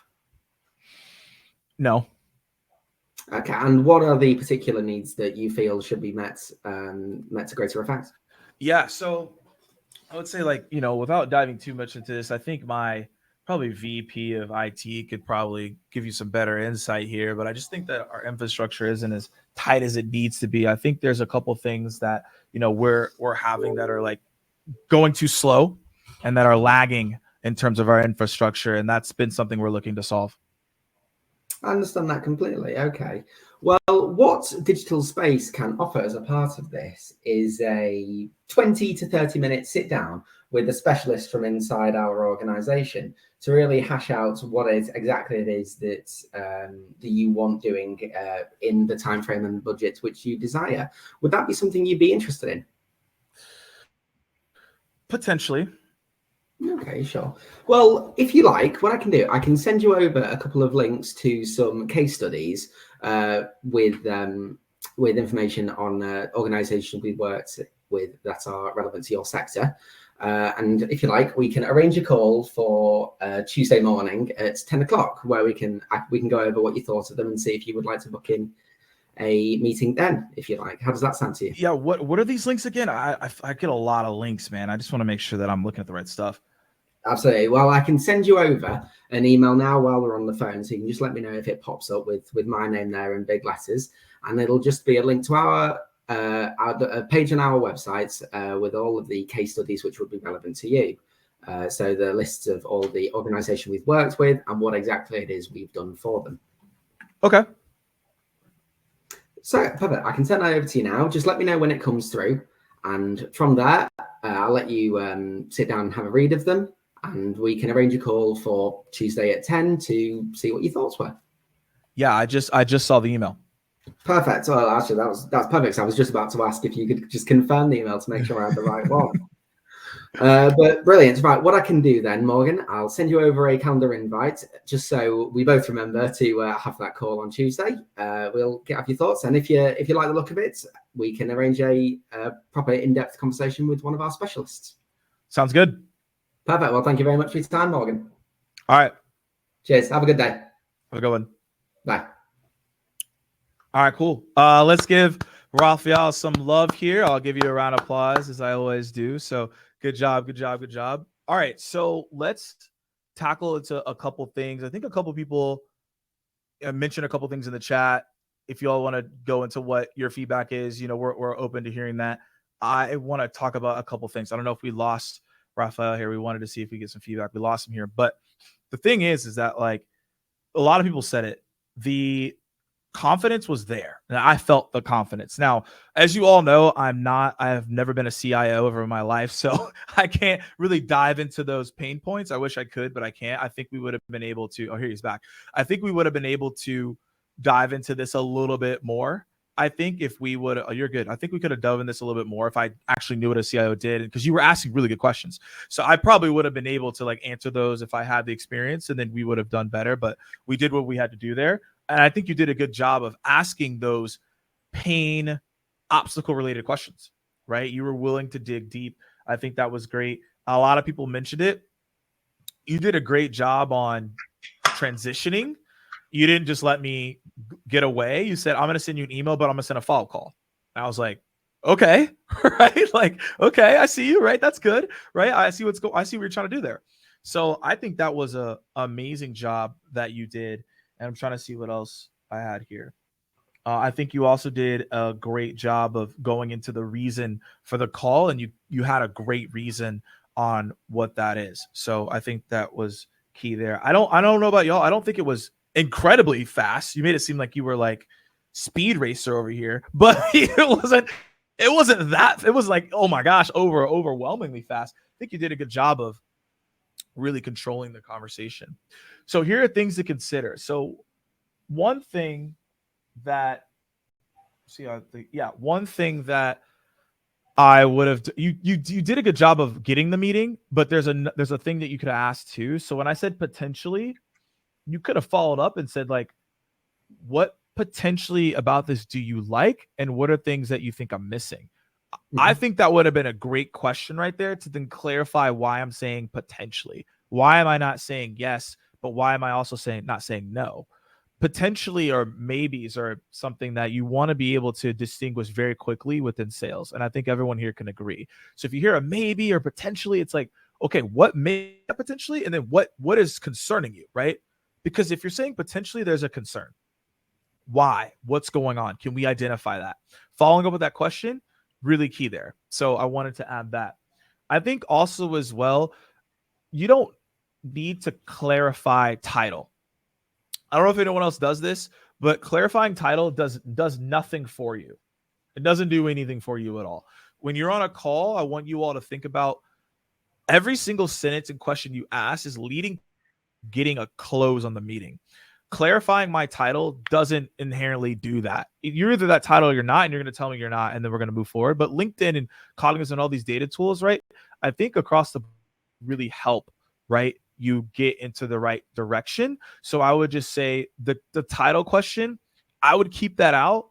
No. Okay, and what are the particular needs that you feel should be met to greater effect? Yeah, so I would say like, without diving too much into this, I think my probably VP of IT could probably give you some better insight here, but I just think that our infrastructure isn't as tight as it needs to be. I think there's a couple things that, we're having that are like going too slow and that are lagging in terms of our infrastructure. And that's been something we're looking to solve. I understand that completely. Okay. Well, what Digital Space can offer as a part of this is a 20 to 30 minute sit down with a specialist from inside our organization to really hash out what exactly it is that you want doing in the time frame and budget which you desire. Would that be something you'd be interested in? Potentially. Okay, sure. Well, if you like, what I can do, I can send you over a couple of links to some case studies with information on organizations we've worked with that are relevant to your sector. And if you like, we can arrange a call for Tuesday morning at 10 o'clock where we can go over what you thought of them and see if you would like to book in a meeting then, if you like. How does that sound to you? Yeah. What are these links again? I get a lot of links, man. I just want to make sure that I'm looking at the right stuff. Absolutely. Well, I can send you over an email now while we're on the phone, so you can just let me know if it pops up with my name there in big letters, and it'll just be a link to our page on our website with all of the case studies which would be relevant to you. So the lists of all the organisation we've worked with and what exactly it is we've done for them. Okay. So perfect. I can send that over to you now. Just let me know when it comes through, and from there, I'll let you sit down and have a read of them. And we can arrange a call for Tuesday at 10 to see what your thoughts were. Yeah, I just saw the email. Perfect. Well, actually, that's perfect. So I was just about to ask if you could just confirm the email to make sure I had the right one. But brilliant. Right, what I can do then, Morgan, I'll send you over a calendar invite just so we both remember to have that call on Tuesday. We'll have your thoughts, and if you like the look of it, we can arrange a proper in-depth conversation with one of our specialists. Sounds good. Perfect. Well, thank you very much for your time, Morgan. All right. Cheers. Have a good day. Have a good one. Bye. All right, cool. Let's give Raphael some love here. I'll give you a round of applause as I always do. So good job, good job, good job. All right, so let's tackle into a couple things. I think a couple people mentioned a couple things in the chat. If you all want to go into what your feedback is, we're open to hearing that. I want to talk about a couple things. I don't know if we lost Raphael here. We wanted to see if we get some feedback. We lost him here. But the thing is that like a lot of people said it, the confidence was there. And I felt the confidence. Now, as you all know, I have never been a CIO over my life. So I can't really dive into those pain points. I wish I could, but I can't. I think we would have been able to, oh, here he's back. I think we would have been able to dive into this a little bit more. I think if we would, you're good. I think we could have dove in this a little bit more if I actually knew what a CIO did, because you were asking really good questions. So I probably would have been able to like answer those if I had the experience, and then we would have done better. But we did what we had to do there. And I think you did a good job of asking those pain, obstacle related questions, right? You were willing to dig deep. I think that was great. A lot of people mentioned it. You did a great job on transitioning. You didn't just let me get away. You said, I'm going to send you an email, but I'm going to send a follow-up call. And I was like, okay, right? Like, okay, I see you, right? That's good, right? I see I see what you're trying to do there. So I think that was an amazing job that you did. And I'm trying to see what else I had here. I think you also did a great job of going into the reason for the call, and you had a great reason on what that is. So I think that was key there. I don't know about y'all. I don't think it was incredibly fast. You made it seem like you were like speed racer over here, but it wasn't that. It was like, oh my gosh, overwhelmingly fast. I think you did a good job of really controlling the conversation. So here are things to consider. So one thing that I would have, you did a good job of getting the meeting, but there's a thing that you could have asked too. So when I said potentially, you could have followed up and said like, what potentially about this do you like? And what are things that you think I'm missing? Mm-hmm. I think that would have been a great question right there to then clarify why I'm saying potentially. Why am I not saying yes, but why am I also not saying no? Potentially or maybes are something that you want to be able to distinguish very quickly within sales. And I think everyone here can agree. So if you hear a maybe or potentially, it's like, okay, what may potentially? And then what is concerning you, right? Because if you're saying potentially, there's a concern. Why? What's going on? Can we identify that? Following up with that question, really key there. So I wanted to add that. I think also as well, you don't need to clarify title. I don't know if anyone else does this, but clarifying title does nothing for you. It doesn't do anything for you at all. When you're on a call, I want you all to think about every single sentence and question you ask is leading, getting a close on the meeting. Clarifying my title doesn't inherently do that. You're either that title or you're not, and you're going to tell me you're not, and then we're going to move forward. But LinkedIn and Cognism and all these data tools, right? I think across the really help, right? You get into the right direction. So I would just say the title question, I would keep that out.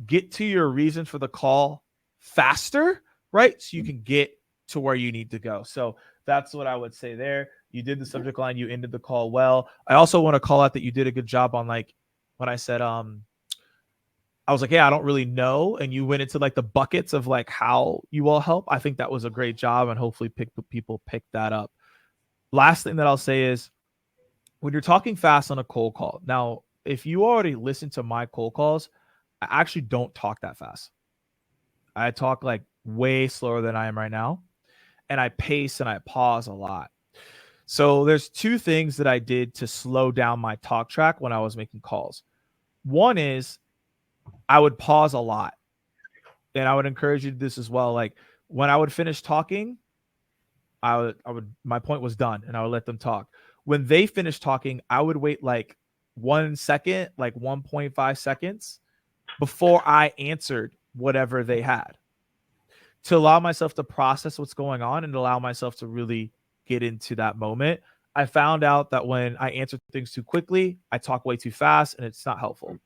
Get to your reason for the call faster, right? So you can get to where you need to go. So that's what I would say there. You did the subject line. You ended the call well. I also want to call out that you did a good job on like when I said, I was like, yeah, I don't really know. And you went into like the buckets of like how you all help. I think that was a great job, and hopefully people pick that up. Last thing that I'll say is when you're talking fast on a cold call. Now, if you already listen to my cold calls, I actually don't talk that fast. I talk like way slower than I am right now, and I pace and I pause a lot. So there's two things that I did to slow down my talk track when I was making calls. One is I would pause a lot, and I would encourage you to do this as well. Like when I would finish talking, my point was done, and I would let them talk. When they finished talking, I would wait like 1 second, like 1.5 seconds before I answered whatever they had, to allow myself to process what's going on and allow myself to really get into that moment. I found out that when I answer things too quickly, I talk way too fast, and it's not helpful.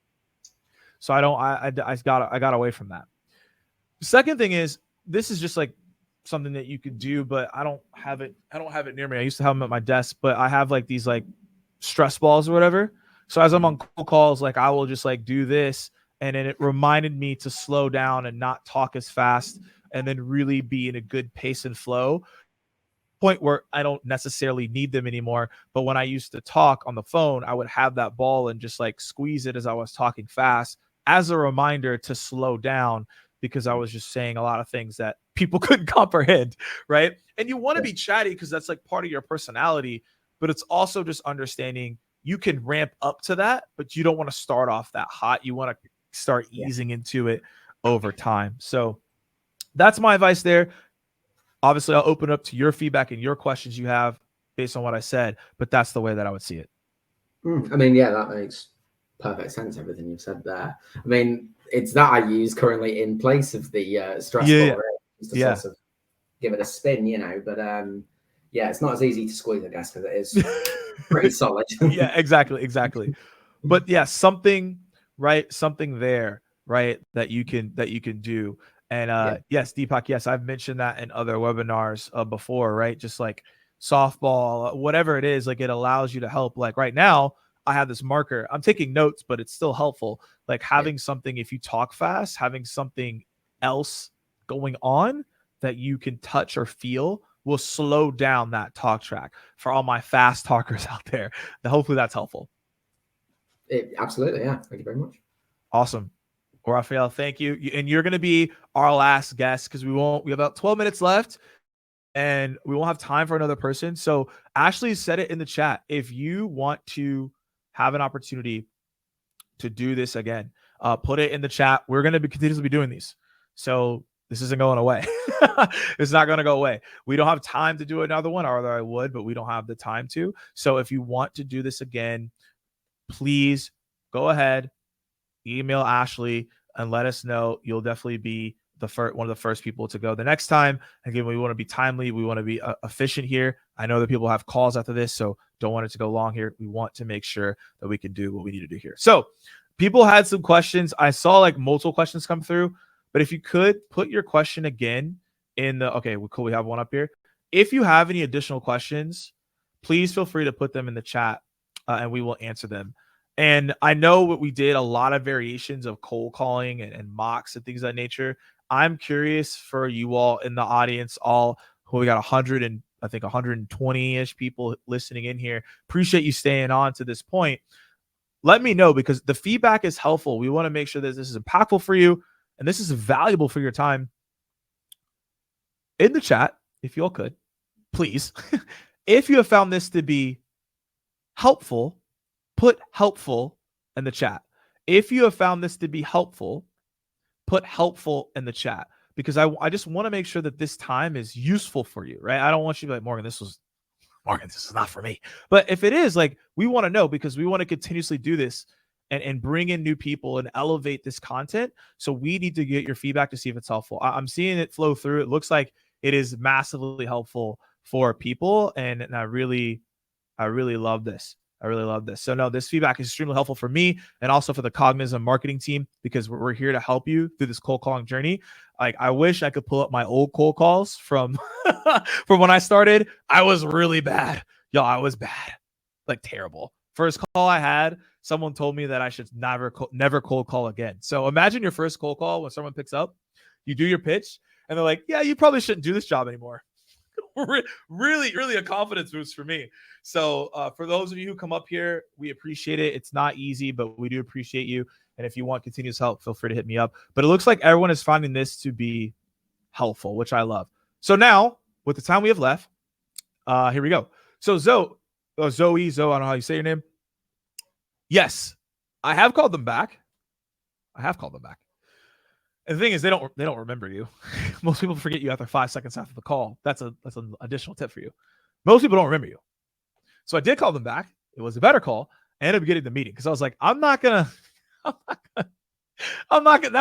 So I got away from that. The second thing is, this is just like something that you could do, but I don't have it near me. I used to have them at my desk, but I have like these like stress balls or whatever. So as I'm on cold calls, like I will just like do this, and then it reminded me to slow down and not talk as fast, and then really be in a good pace and flow. Point where I don't necessarily need them anymore. But when I used to talk on the phone, I would have that ball and just like squeeze it as I was talking fast as a reminder to slow down, because I was just saying a lot of things that people couldn't comprehend, right? And you want to be chatty because that's like part of your personality, but it's also just understanding you can ramp up to that, but you don't want to start off that hot. You want to start easing into it over time. So that's my advice there. Obviously, I'll open up to your feedback and your questions you have based on what I said, but that's the way that I would see it. I mean, yeah, that makes perfect sense, everything you've said there. I mean, it's that I use currently in place of the stress ball, to sort of give it a spin, you know, but yeah, it's not as easy to squeeze, I guess, because it is pretty solid. Yeah, exactly. But yeah, something there, right, that you can do. And yes, Deepak, yes, I've mentioned that in other webinars before, right? Just like softball, whatever it is, like it allows you to help. Like right now, I have this marker. I'm taking notes, but it's still helpful. Like having something, if you talk fast, having something else going on that you can touch or feel will slow down that talk track for all my fast talkers out there. Hopefully that's helpful. Absolutely, yeah. Thank you very much. Awesome. Raphael, thank you. And you're going to be our last guest because we have about 12 minutes left and we won't have time for another person. So Ashley said it in the chat. If you want to have an opportunity to do this again, put it in the chat. We're going to be continuously be doing these. So this isn't going away. It's not going to go away. We don't have time to do another one, or I would, but we don't have the time to. So if you want to do this again, please go ahead, email Ashley and let us know. You'll definitely be one of the first people to go the next time. Again, we want to be timely. We want to be efficient here. I know that people have calls after this, so don't want it to go long here. We want to make sure that we can do what we need to do here. So people had some questions. I saw like multiple questions come through, but if you could put your question again in the, okay, well, cool. We have one up here. If you have any additional questions, please feel free to put them in the chat and we will answer them. And I know what we did, a lot of variations of cold calling and mocks and things of that nature. I'm curious for you all in the audience, all who we got 100 and I think 120-ish people listening in here. Appreciate you staying on to this point. Let me know because the feedback is helpful. We want to make sure that this is impactful for you and this is valuable for your time. In the chat, if you all could, please, if you have found this to be helpful, put helpful in the chat. If you have found this to be helpful, put helpful in the chat because I just want to make sure that this time is useful for you, right? I don't want you to be like, Morgan, this is not for me. But if it is, like, we want to know because we want to continuously do this and bring in new people and elevate this content. So we need to get your feedback to see if it's helpful. I'm seeing it flow through. It looks like it is massively helpful for people. And I really love this. I really love this. So no, this feedback is extremely helpful for me and also for the Cognism marketing team because we're here to help you through this cold calling journey. Like I wish I could pull up my old cold calls from from when I started. I was really bad. Yo, I was bad. Like terrible. First call I had, someone told me that I should never cold call again. So imagine your first cold call when someone picks up, you do your pitch, and they're like, yeah, you probably shouldn't do this job anymore. Really a confidence boost for me. So for those of you who come up here, we appreciate it. It's not easy, but we do appreciate you. And if you want continuous help, feel free to hit me up. But it looks like everyone is finding this to be helpful, which I love. So now, with the time we have left, here we go. So Zoe, I don't know how you say your name. Yes, I have called them back. And the thing is, they don't remember you. Most people forget you after 5 seconds after the call. That's an additional tip for you. Most people don't remember you. So I did call them back. It was a better call. I ended up getting the meeting because I was like, that's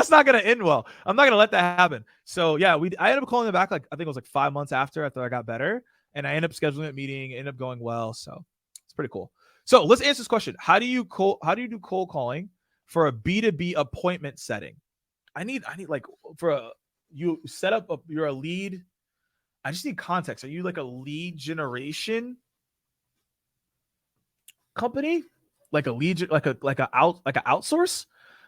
not gonna end well. I'm not gonna let that happen. So yeah, I ended up calling them back. Like I think it was like 5 months after I got better, and I ended up scheduling a meeting. It ended up going well. So it's pretty cool. So let's answer this question. How do you do cold calling for a B2B appointment setting? I need like you set up you're a lead. I just need context. Are you like a lead generation company? Like a lead, like a outsource?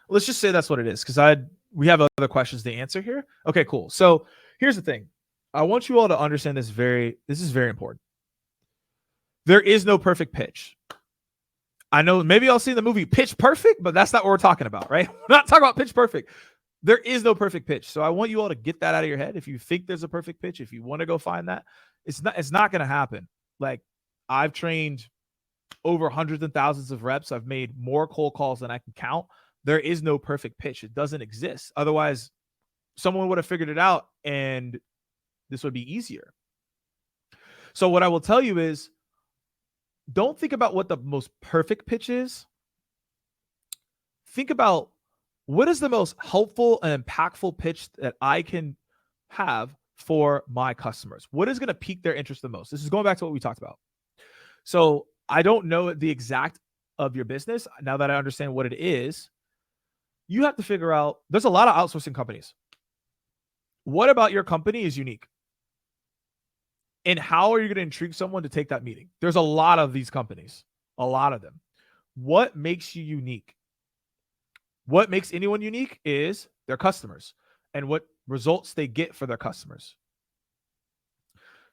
Let's just say that's what it is, because we have other questions to answer here. Okay, cool. So here's the thing. I want you all to understand this is very important. There is no perfect pitch. I know maybe I'll see the movie Pitch Perfect, but that's not what we're talking about, right? We're not talking about Pitch Perfect. There is no perfect pitch. So I want you all to get that out of your head. If you think there's a perfect pitch, if you want to go find that, it's not going to happen. Like I've trained over hundreds and thousands of reps. I've made more cold calls than I can count. There is no perfect pitch. It doesn't exist. Otherwise, someone would have figured it out and this would be easier. So what I will tell you is, don't think about what the most perfect pitch is. Think about what is the most helpful and impactful pitch that I can have for my customers? What is going to pique their interest the most? This is going back to what we talked about. So I don't know the exact of your business. Now that I understand what it is, you have to figure out, there's a lot of outsourcing companies. What about your company is unique? And how are you going to intrigue someone to take that meeting? There's a lot of these companies, a lot of them. What makes you unique? What makes anyone unique is their customers and what results they get for their customers.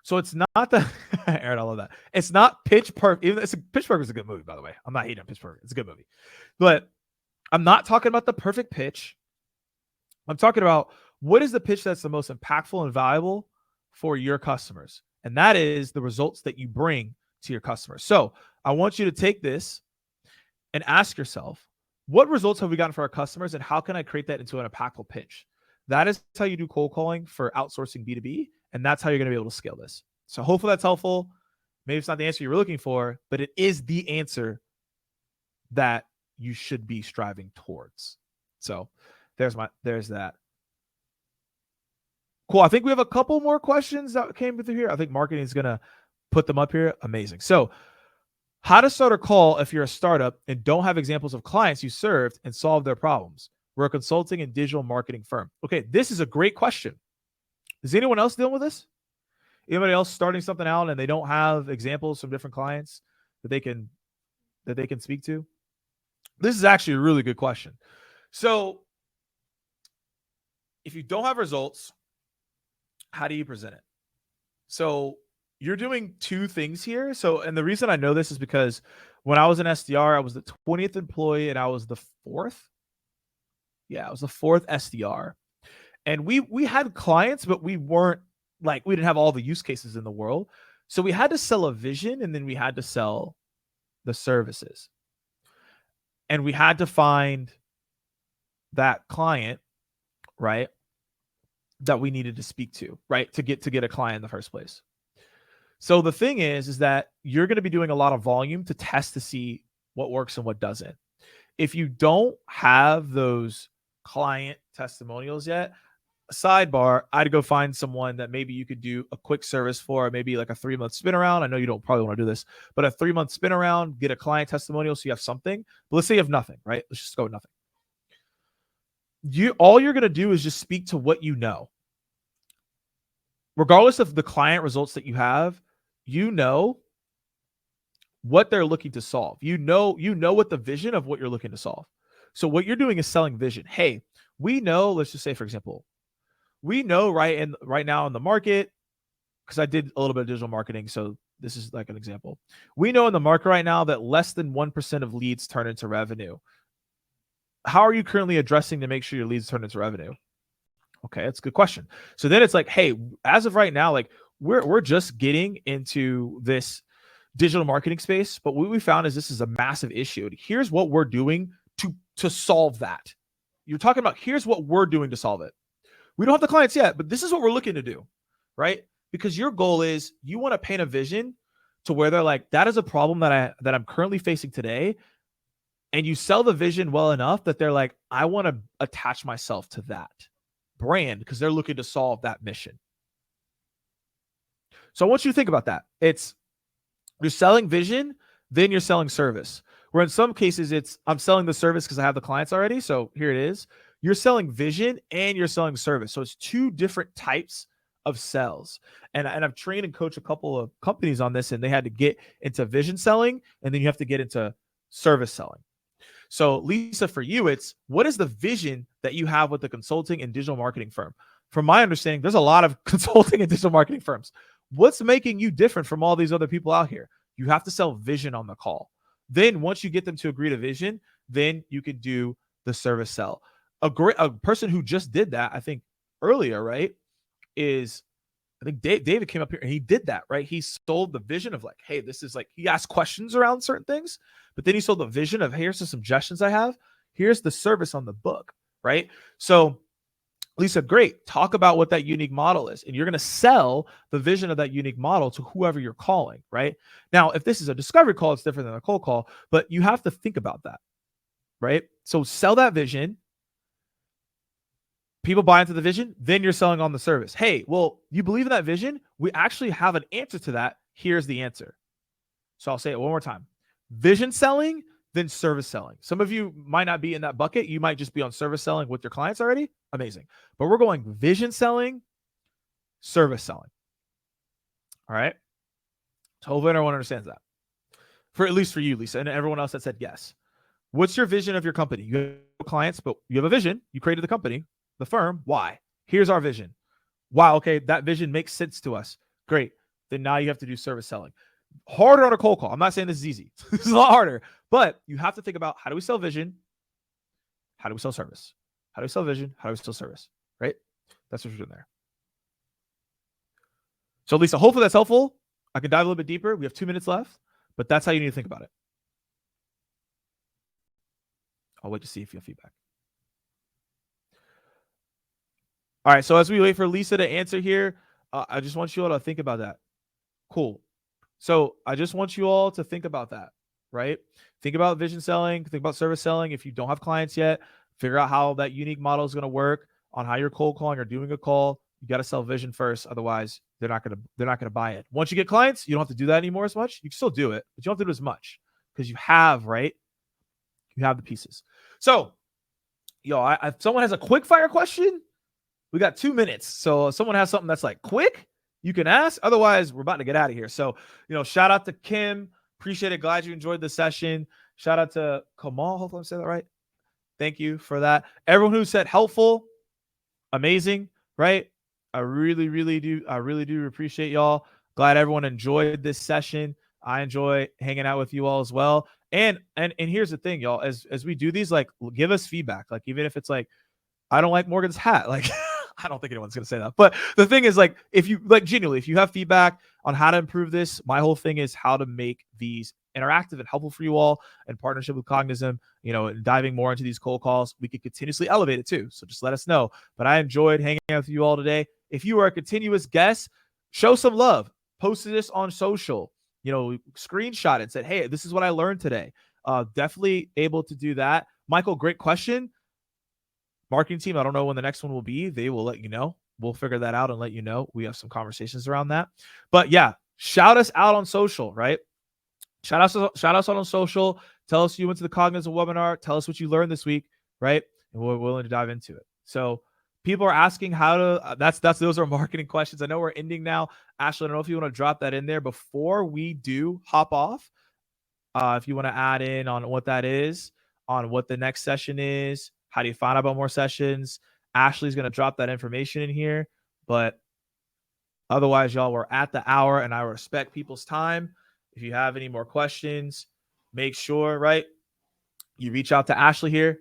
So it's not the Aaron, I love that. It's not Pitch Perfect. Pitch Perfect is a good movie, by the way. I'm not hating on Pitch Perfect. It's a good movie. But I'm not talking about the perfect pitch. I'm talking about what is the pitch that's the most impactful and valuable for your customers. And that is the results that you bring to your customers. So I want you to take this and ask yourself, what results have we gotten for our customers and how can I create that into an impactful pitch? That is how you do cold calling for outsourcing B2B. And that's how you're going to be able to scale this. So hopefully that's helpful. Maybe it's not the answer you were looking for, but it is the answer that you should be striving towards. So there's that. Cool. I think we have a couple more questions that came through here. I think marketing is going to put them up here. Amazing. So how to start a call if you're a startup and don't have examples of clients you served and solve their problems. We're a consulting and digital marketing firm. Okay, this is a great question. Is anyone else dealing with this? Anybody else starting something out and they don't have examples from different clients that they can speak to? This is actually a really good question. So if you don't have results, how do you present it? So you're doing two things here. So, and the reason I know this is because when I was an SDR, I was the 20th employee and I was the 4th. Yeah, I was the 4th SDR. And we had clients, but we didn't have all the use cases in the world. So we had to sell a vision and then we had to sell the services. And we had to find that client, right, that we needed to speak to, right, to get a client in the first place. So the thing is that you're going to be doing a lot of volume to test to see what works and what doesn't. If you don't have those client testimonials yet, sidebar, I'd go find someone that maybe you could do a quick service for, maybe like a 3-month spin around. I know you don't probably want to do this, but a 3-month spin around, get a client testimonial so you have something. But let's say you have nothing, right? Let's just go with nothing. All you're going to do is just speak to what you know. Regardless of the client results that you have, you know what they're looking to solve. You know what the vision of what you're looking to solve. So what you're doing is selling vision. Hey, we know, let's just say, for example, we know right now in the market, because I did a little bit of digital marketing, so this is like an example. We know in the market right now that less than 1% of leads turn into revenue. How are you currently addressing to make sure your leads turn into revenue? Okay, that's a good question. So then it's like, hey, as of right now, like we're just getting into this digital marketing space, but what we found is this is a massive issue. Here's what we're doing to solve that. You're talking about here's what we're doing to solve it. We don't have the clients yet, but this is what we're looking to do, right? Because your goal is you want to paint a vision to where they're like, that is a problem that I'm currently facing today. And you sell the vision well enough that they're like, I want to attach myself to that brand because they're looking to solve that mission. So I want you to think about that. You're selling vision, then you're selling service. Where in some cases I'm selling the service because I have the clients already. So here it is. You're selling vision and you're selling service. So it's two different types of sales. And I've trained and coached a couple of companies on this, and they had to get into vision selling, and then you have to get into service selling. So Lisa, for you, it's what is the vision that you have with the consulting and digital marketing firm? From my understanding, there's a lot of consulting and digital marketing firms. What's making you different from all these other people out here? You have to sell vision on the call. Then once you get them to agree to vision, then you can do the service sell. A person who just did that, I think earlier, right, is I think David came up here and he did that, right? He sold the vision of like, hey, this is like, he asked questions around certain things, but then he sold the vision of, hey, here's the suggestions I have. Here's the service on the book, right? So Lisa, great. Talk about what that unique model is. And you're going to sell the vision of that unique model to whoever you're calling, right? Now, if this is a discovery call, it's different than a cold call, but you have to think about that, right? So sell that vision. People buy into the vision, then you're selling on the service. Hey, well, you believe in that vision? We actually have an answer to that. Here's the answer. So I'll say it one more time. Vision selling, then service selling. Some of you might not be in that bucket. You might just be on service selling with your clients already. Amazing. But we're going vision selling, service selling. All right. So hopefully everyone understands that. For at least for you, Lisa, and everyone else that said yes. What's your vision of your company? You have clients, but you have a vision. You created the company, the firm. Why? Here's our vision. Wow. Okay. That vision makes sense to us. Great. Then now you have to do service selling. Harder on a cold call. I'm not saying this is easy. This is a lot harder, but you have to think about how do we sell vision? How do we sell service? How do we sell vision? How do we sell service? Right? That's what we're doing there. So Lisa, hopefully that's helpful. I can dive a little bit deeper. We have 2 minutes left, but that's how you need to think about it. I'll wait to see if you have feedback. All right. So as we wait for Lisa to answer here, I just want you all to think about that. Cool. So I just want you all to think about that, right? Think about vision selling, think about service selling. If you don't have clients yet, figure out how that unique model is going to work on how you're cold calling or doing a call. You got to sell vision first. Otherwise, they're not going to buy it. Once you get clients, you don't have to do that anymore as much. You can still do it, but you don't have to do as much because you have, right? You have the pieces. So, if someone has a quick fire question, we got 2 minutes. So if someone has something that's like quick, you can ask. Otherwise, we're about to get out of here. So, shout out to Kim. Appreciate it. Glad you enjoyed the session. Shout out to Kamal. Hopefully I'm saying that right. Thank you for that. Everyone who said helpful, amazing, right? I really, really do. I really do appreciate y'all. Glad everyone enjoyed this session. I enjoy hanging out with you all as well. And here's the thing, y'all. As we do these, like, give us feedback. Like, even if it's like, I don't like Morgan's hat, like. I don't think anyone's going to say that. But the thing is, like, if you genuinely, if you have feedback on how to improve this, my whole thing is how to make these interactive and helpful for you all in partnership with Cognism, and diving more into these cold calls. We could continuously elevate it too. So just let us know. But I enjoyed hanging out with you all today. If you are a continuous guest, show some love. Post this on social, screenshot it and said, hey, this is what I learned today. Definitely able to do that. Michael, great question. Marketing team, I don't know when the next one will be. They will let you know. We'll figure that out and let you know. We have some conversations around that. But yeah, shout us out on social, right? Shout us out on social. Tell us you went to the Cognism webinar. Tell us what you learned this week, right? And we're willing to dive into it. So people are asking how to, those are marketing questions. I know we're ending now. Ashley, I don't know if you want to drop that in there before we do hop off. if you want to add in on what that is, on what the next session is, how do you find out about more sessions, Ashley's going to drop that information in here. But otherwise, y'all, we're at the hour, and I respect people's time. If you have any more questions, make sure, right, you reach out to Ashley here.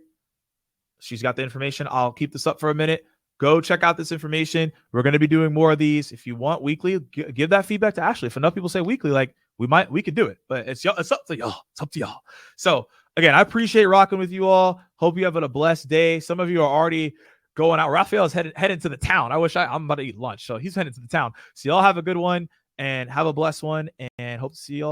She's got the information. I'll keep this up for a minute. Go check out this information. We're going to be doing more of these. If you want weekly, give that feedback to Ashley. If enough people say weekly, like we could do it, but it's up to y'all. It's up to y'all. So again, I appreciate rocking with you all. Hope you have a blessed day. Some of you are already going out. Raphael's heading to the town. I'm about to eat lunch, so he's heading to the town. So y'all have a good one and have a blessed one, and hope to see y'all